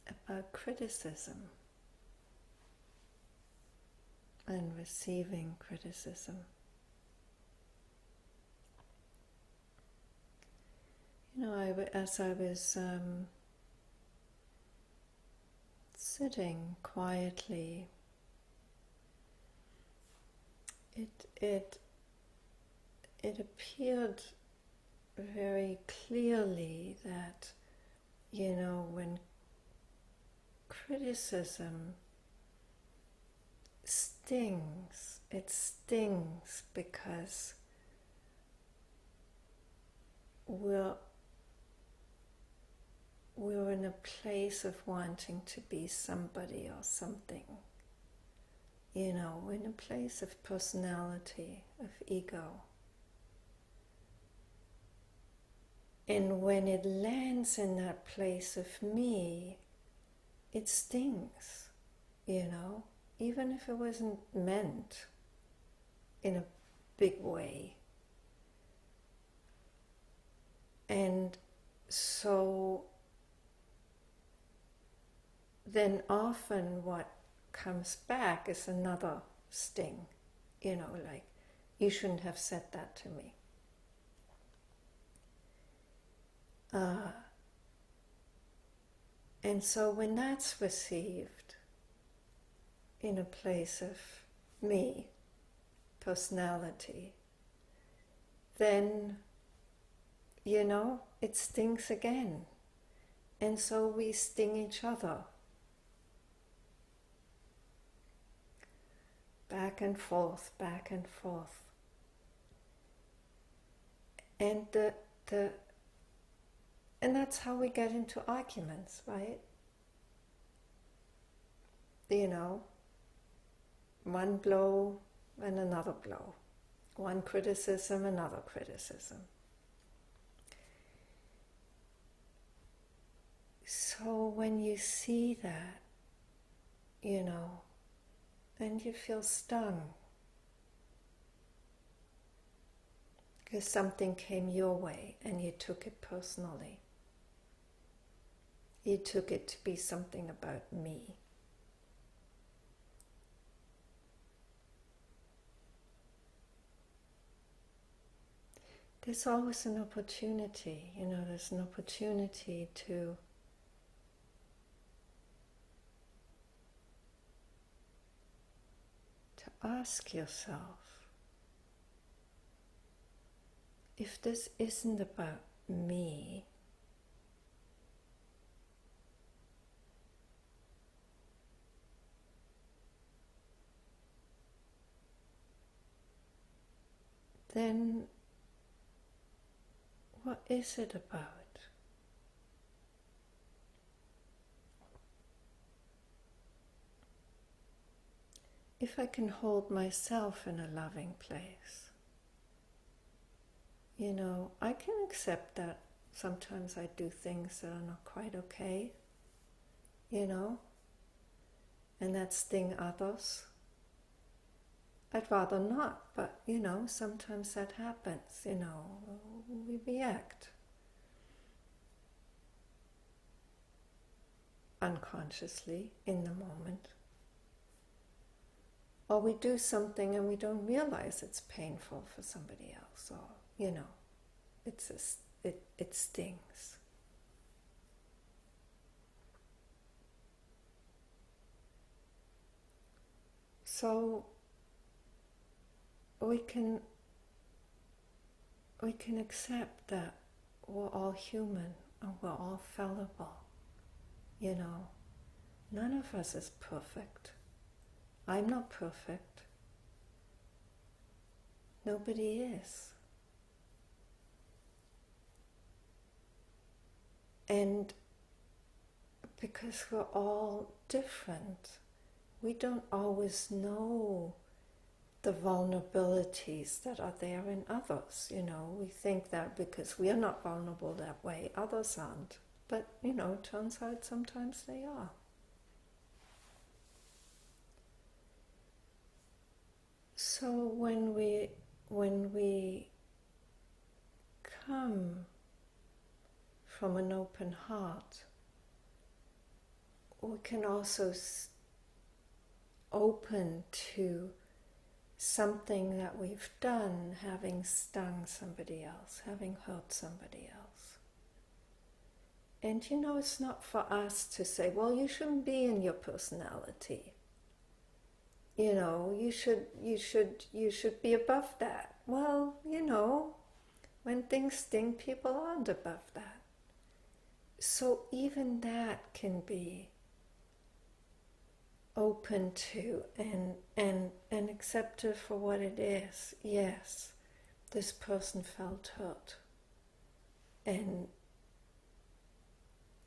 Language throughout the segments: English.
about criticism and receiving criticism. You know, as I was sitting quietly, it appeared very clearly that, you know, when criticism stings, it stings because we're in a place of wanting to be somebody or something. You know, we're in a place of personality, of ego. And when it lands in that place of me, it stings, you know, even if it wasn't meant in a big way. And so then often what comes back is another sting, you know, like, you shouldn't have said that to me. And so when that's received in a place of me, personality, then, you know, it stings again. And so we sting each other. Back and forth, back and forth. And and that's how we get into arguments, right? You know, one blow and another blow. One criticism, another criticism. So when you see that, you know, and you feel stung because something came your way and you took it personally. You took it to be something about me. There's always an opportunity, you know, there's an opportunity to ask yourself, if this isn't about me, then what is it about? If I can hold myself in a loving place, you know, I can accept that sometimes I do things that are not quite okay, you know, and that sting others. I'd rather not, but, you know, sometimes that happens, you know, we react unconsciously in the moment. Or we do something and we don't realize it's painful for somebody else, or, you know, it stings. So we can accept that we're all human and we're all fallible, you know. None of us is perfect. I'm not perfect. Nobody is. And because we're all different, we don't always know the vulnerabilities that are there in others. You know, we think that because we are not vulnerable that way, others aren't. But, you know, it turns out sometimes they are. So when we come from an open heart we can also open to something that we've done having stung somebody else, having hurt somebody else. And it's not for us to say, well, you shouldn't be in your personality. You should be above that. Well, when things sting, people aren't above that. So even that can be open to and accepted for what it is. Yes, this person felt hurt. And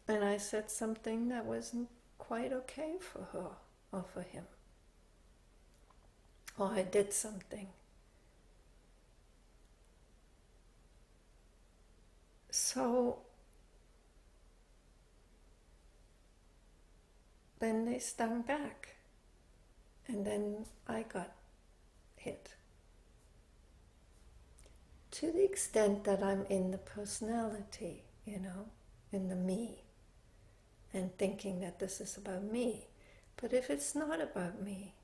I said something that wasn't quite okay for her or for him. Or I did something. So then they stung back. And then I got hit. To the extent that I'm in the personality, in the me, and thinking that this is about me. But if it's not about me,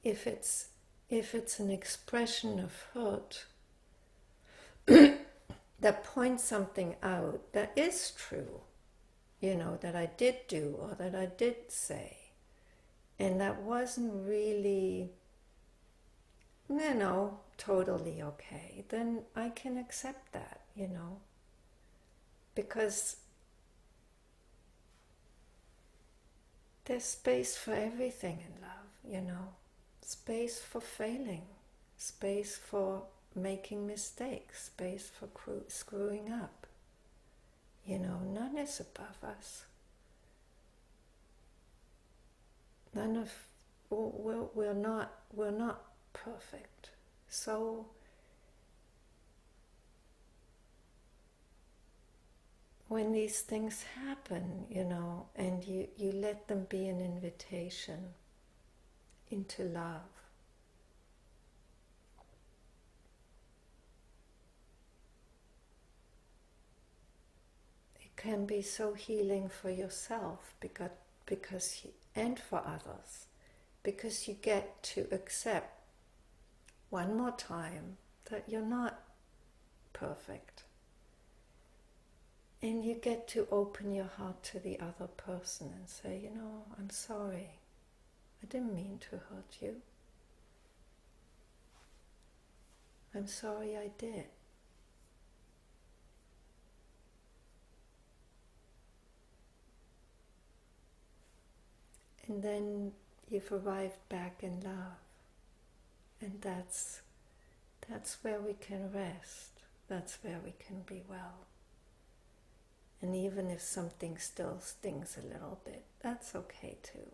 if it's an expression of hurt that points something out that is true, that I did do or that I did say, and that wasn't really, totally okay, then I can accept that, because there's space for everything in love, space for failing, space for making mistakes, space for screwing up. None is above us. We're not perfect. So when these things happen, and you let them be an invitation into love, it can be so healing for yourself because and for others, because you get to accept one more time that you're not perfect. And you get to open your heart to the other person and say, I'm sorry. I didn't mean to hurt you. I'm sorry I did. And then you've arrived back in love. And that's where we can rest. That's where we can be well. And even if something still stings a little bit, that's okay too.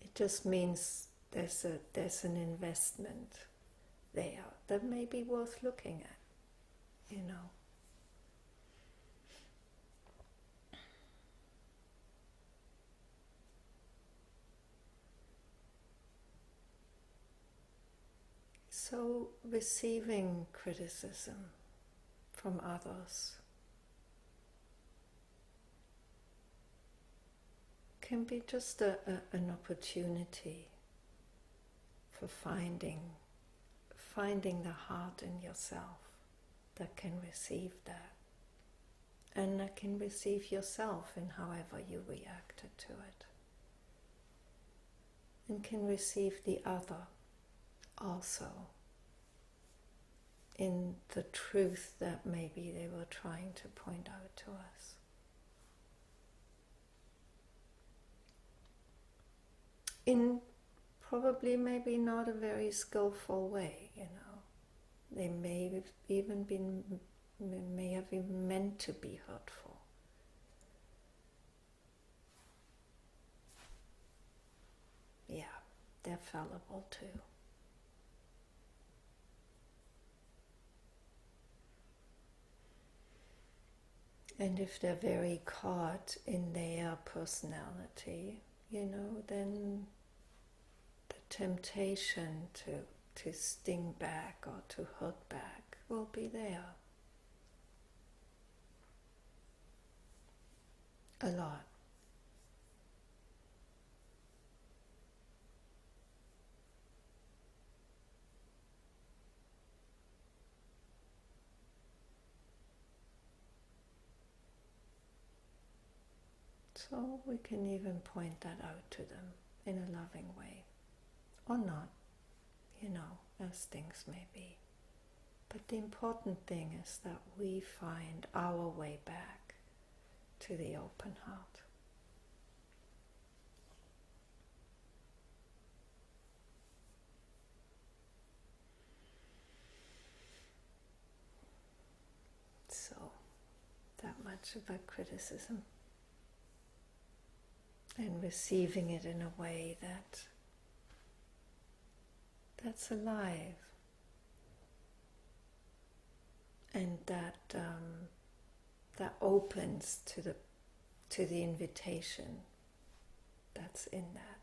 It just means there's an investment there that may be worth looking at, So receiving criticism from others can be just an opportunity for finding the heart in yourself that can receive that, and that can receive yourself in however you reacted to it, and can receive the other also in the truth that maybe they were trying to point out to us. In probably maybe not a very skillful way, They may have even meant to be hurtful. Yeah, they're fallible too. And if they're very caught in their personality, then the temptation to sting back or to hurt back will be there. a lot. So we can even point that out to them in a loving way, or not, as things may be. But the important thing is that we find our way back to the open heart. So, that much about criticism. And receiving it in a way that's alive, and that opens to the invitation that's in that.